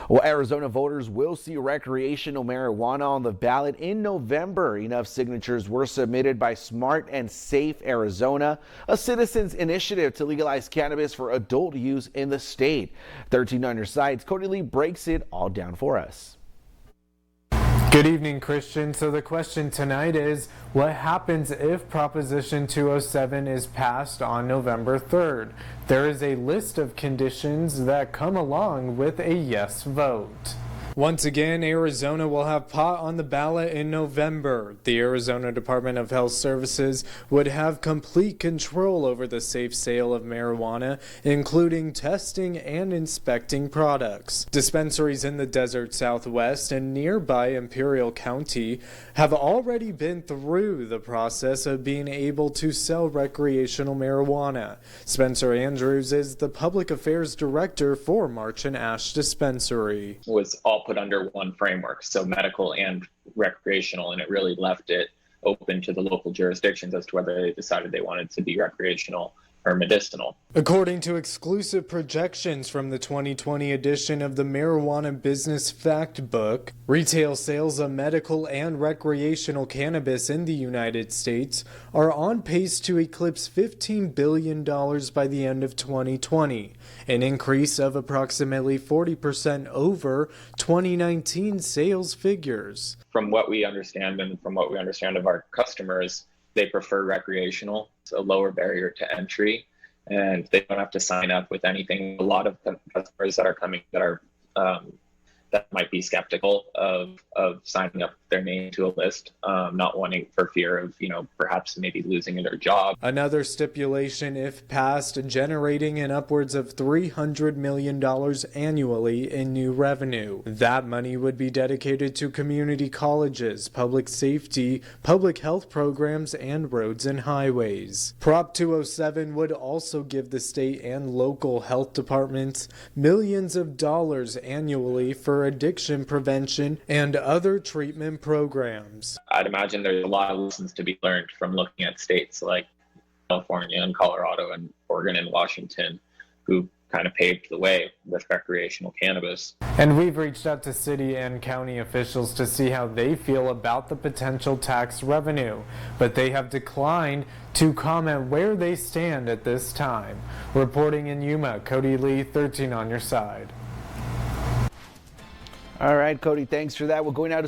Well, Arizona voters will see recreational marijuana on the ballot in November. Enough signatures were submitted by Smart and Safe Arizona, a citizens initiative to legalize cannabis for adult use in the state. 13 on your sides, Cody Lee breaks it all down for us. Good evening, Christian. So the question tonight is, what happens if Proposition 207 is passed on November 3rd? There is a list of conditions that come along with a yes vote. Once again, Arizona will have pot on the ballot in November. The Arizona Department of Health Services would have complete control over the safe sale of marijuana, including testing and inspecting products. Dispensaries in the desert Southwest and nearby Imperial County have already been through the process of being able to sell recreational marijuana. Spencer Andrews is the Public Affairs Director for March and Ash Dispensary. Was all put under one framework, so medical and recreational, and it really left it open to the local jurisdictions as to whether they decided they wanted to be recreational or medicinal. According to exclusive projections from the 2020 edition of the Marijuana Business Fact Book, retail sales of medical and recreational cannabis in the United States are on pace to eclipse $15 billion by the end of 2020, an increase of approximately 40% over 2019 sales figures. From what we understand and from what we understand of our customers, they prefer recreational. It's a lower barrier to entry, and they don't have to sign up with anything. A lot of the customers that are coming that might be skeptical of signing up their name to a list, not wanting for fear of, perhaps maybe losing their job. Another stipulation, if passed, generating in upwards of $300 million annually in new revenue. That money would be dedicated to community colleges, public safety, public health programs, and roads and highways. Prop 207 would also give the state and local health departments millions of dollars annually for addiction prevention and other treatment programs. I'd imagine there's a lot of lessons to be learned from looking at states like California and Colorado and Oregon and Washington, who kind of paved the way with recreational cannabis. And we've reached out to city and county officials to see how they feel about the potential tax revenue, but they have declined to comment where they stand at this time. Reporting in Yuma, Cody Lee, 13 on your side. All right, Cody, thanks for that. We're going out to